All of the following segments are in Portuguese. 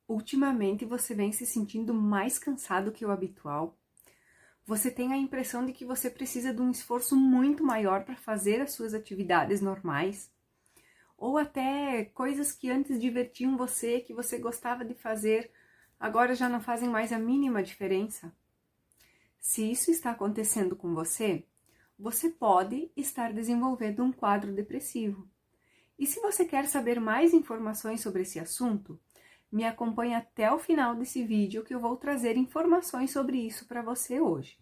Ultimamente você vem se sentindo mais cansado que o habitual? Você tem a impressão de que você precisa de um esforço muito maior para fazer as suas atividades normais? Ou até coisas que antes divertiam você, que você gostava de fazer, agora já não fazem mais a mínima diferença? Se isso está acontecendo com você, você pode estar desenvolvendo um quadro depressivo. E se você quer saber mais informações sobre esse assunto, me acompanhe até o final desse vídeo que eu vou trazer informações sobre isso para você hoje.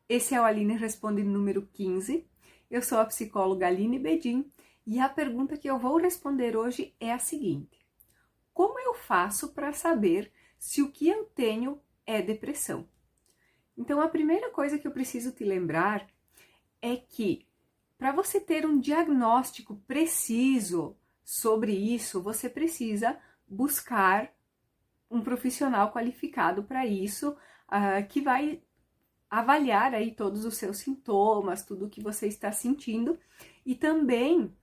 Esse é o Aline Responde número 15, eu sou a psicóloga Aline Bedin e a pergunta que eu vou responder hoje é a seguinte: como eu faço para saber se o que eu tenho é depressão? Então a primeira coisa que eu preciso te lembrar é que para você ter um diagnóstico preciso sobre isso, você precisa buscar um profissional qualificado para isso, que vai avaliar aí todos os seus sintomas, tudo o que você está sentindo e também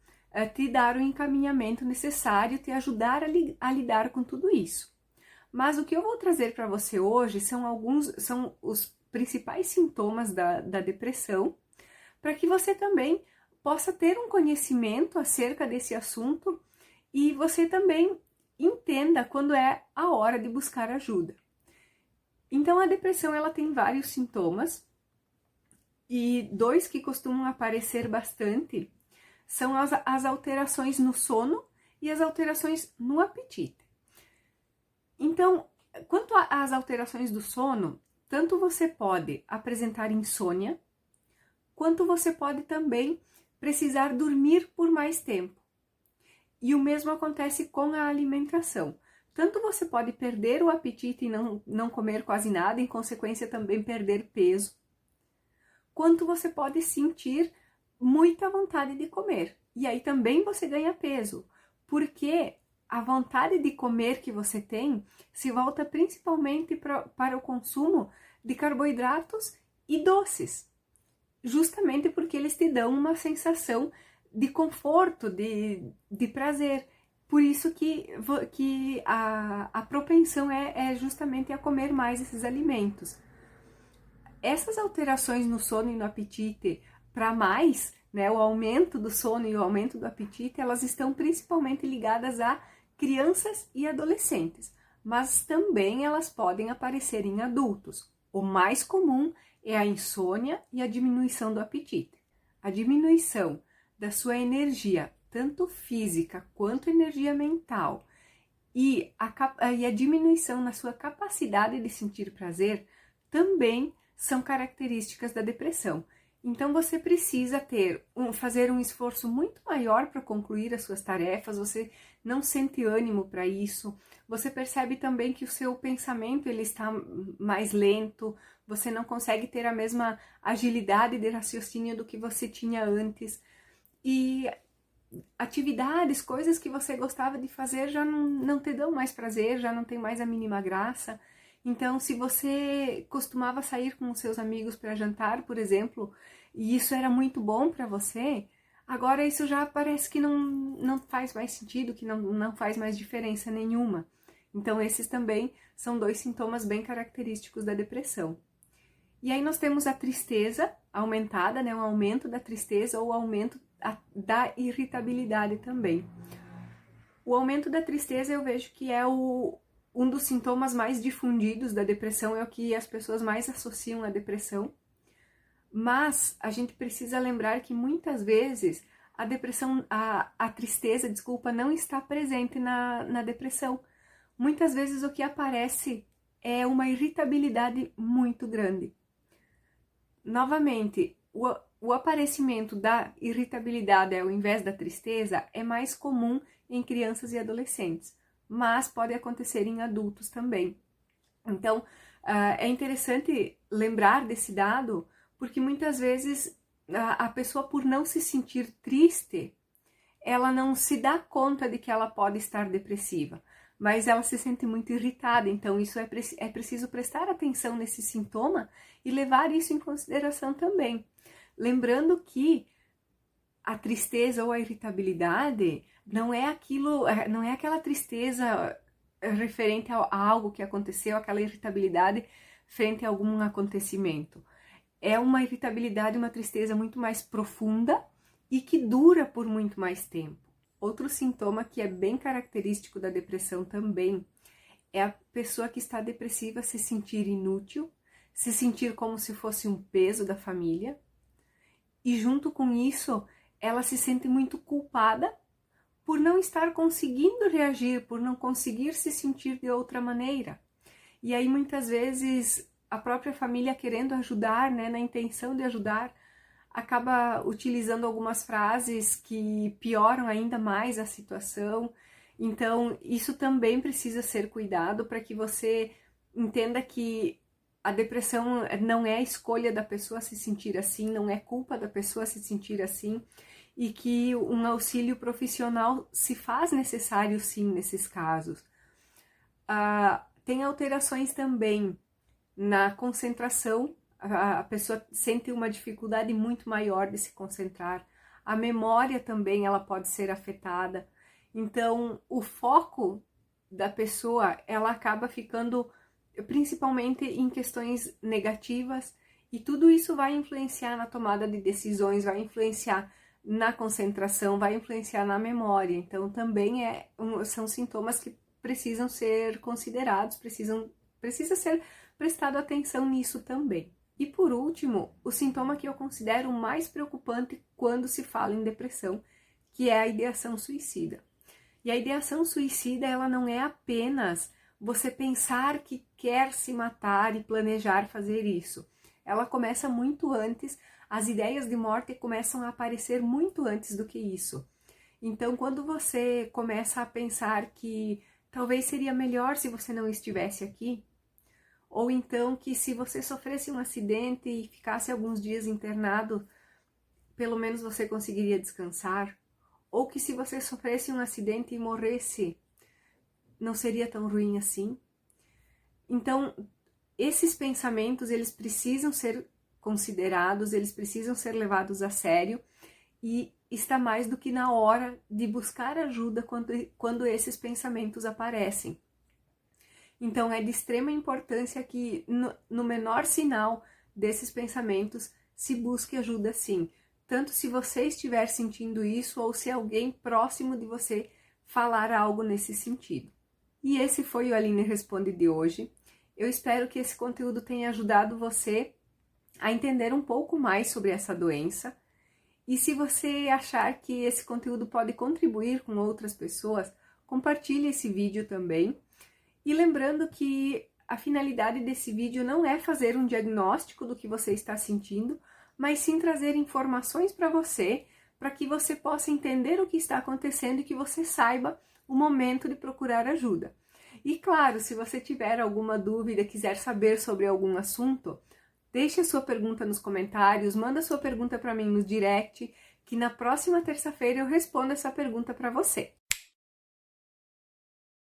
te dar o encaminhamento necessário, te ajudar a lidar com tudo isso. Mas o que eu vou trazer para você hoje são os principais sintomas da depressão, para que você também possa ter um conhecimento acerca desse assunto e você também entenda quando é a hora de buscar ajuda. Então, a depressão ela tem vários sintomas e dois que costumam aparecer bastante são as alterações no sono e as alterações no apetite. Então, quanto às alterações do sono, tanto você pode apresentar insônia, quanto você pode também precisar dormir por mais tempo. E o mesmo acontece com a alimentação. Tanto você pode perder o apetite e não comer quase nada, em consequência também perder peso, quanto você pode sentir muita vontade de comer. E aí também você ganha peso, porque a vontade de comer que você tem se volta principalmente para o consumo de carboidratos e doces, justamente porque eles te dão uma sensação de conforto, de prazer. Por isso que a propensão é justamente a comer mais esses alimentos. Essas alterações no sono e no apetite para mais, né, o aumento do sono e o aumento do apetite, elas estão principalmente ligadas a crianças e adolescentes, mas também elas podem aparecer em adultos. O mais comum é a insônia e a diminuição do apetite. A diminuição da sua energia, tanto física quanto energia mental, e a diminuição na sua capacidade de sentir prazer também são características da depressão. Então você precisa fazer um esforço muito maior para concluir as suas tarefas, você não sente ânimo para isso, você percebe também que o seu pensamento ele está mais lento, você não consegue ter a mesma agilidade de raciocínio do que você tinha antes. E atividades, coisas que você gostava de fazer já não te dão mais prazer, já não tem mais a mínima graça. Então, se você costumava sair com os seus amigos para jantar, por exemplo, e isso era muito bom para você, agora isso já parece que não faz mais sentido, que não faz mais diferença nenhuma. Então, esses também são dois sintomas bem característicos da depressão. E aí nós temos a tristeza aumentada, né, o aumento da tristeza ou o aumento da irritabilidade também. O aumento da tristeza eu vejo que é um dos sintomas mais difundidos da depressão, é o que as pessoas mais associam à depressão. Mas a gente precisa lembrar que muitas vezes a depressão, a tristeza, desculpa, não está presente na depressão. Muitas vezes o que aparece é uma irritabilidade muito grande. Novamente, o aparecimento da irritabilidade ao invés da tristeza é mais comum em crianças e adolescentes, mas pode acontecer em adultos também. Então, é interessante lembrar desse dado, porque muitas vezes a pessoa, por não se sentir triste, ela não se dá conta de que ela pode estar depressiva, mas ela se sente muito irritada, então isso é preciso prestar atenção nesse sintoma e levar isso em consideração também. Lembrando que a tristeza ou a irritabilidade não é aquela tristeza referente a algo que aconteceu, aquela irritabilidade frente a algum acontecimento. É uma irritabilidade, uma tristeza muito mais profunda e que dura por muito mais tempo. Outro sintoma que é bem característico da depressão também é a pessoa que está depressiva se sentir inútil, se sentir como se fosse um peso da família, e junto com isso ela se sente muito culpada por não estar conseguindo reagir, por não conseguir se sentir de outra maneira. E aí muitas vezes a própria família, querendo ajudar, né, na intenção de ajudar, acaba utilizando algumas frases que pioram ainda mais a situação. Então isso também precisa ser cuidado para que você entenda que a depressão não é a escolha da pessoa se sentir assim, não é culpa da pessoa se sentir assim, e que um auxílio profissional se faz necessário sim nesses casos. Tem alterações também na concentração, a pessoa sente uma dificuldade muito maior de se concentrar, a memória também ela pode ser afetada, então o foco da pessoa ela acaba ficando principalmente em questões negativas, e tudo isso vai influenciar na tomada de decisões, vai influenciar na concentração, vai influenciar na memória. Então também são sintomas que precisam ser considerados, precisa ser prestado atenção nisso também. E por último, o sintoma que eu considero mais preocupante quando se fala em depressão, que é a ideação suicida. E a ideação suicida, ela não é apenas você pensar que quer se matar e planejar fazer isso. Ela começa muito antes, as ideias de morte começam a aparecer muito antes do que isso. Então, quando você começa a pensar que talvez seria melhor se você não estivesse aqui, ou então que se você sofresse um acidente e ficasse alguns dias internado, pelo menos você conseguiria descansar, ou que se você sofresse um acidente e morresse, não seria tão ruim assim. Então, esses pensamentos, eles precisam ser considerados, eles precisam ser levados a sério, e está mais do que na hora de buscar ajuda quando esses pensamentos aparecem. Então, é de extrema importância que no menor sinal desses pensamentos se busque ajuda sim, tanto se você estiver sentindo isso ou se alguém próximo de você falar algo nesse sentido. E esse foi o Aline Responde de hoje. Eu espero que esse conteúdo tenha ajudado você a entender um pouco mais sobre essa doença. E se você achar que esse conteúdo pode contribuir com outras pessoas, compartilhe esse vídeo também. E lembrando que a finalidade desse vídeo não é fazer um diagnóstico do que você está sentindo, mas sim trazer informações para que você possa entender o que está acontecendo e que você saiba o momento de procurar ajuda. E claro, se você tiver alguma dúvida, quiser saber sobre algum assunto, deixe a sua pergunta nos comentários, manda sua pergunta para mim no direct, que na próxima terça-feira eu respondo essa pergunta para você.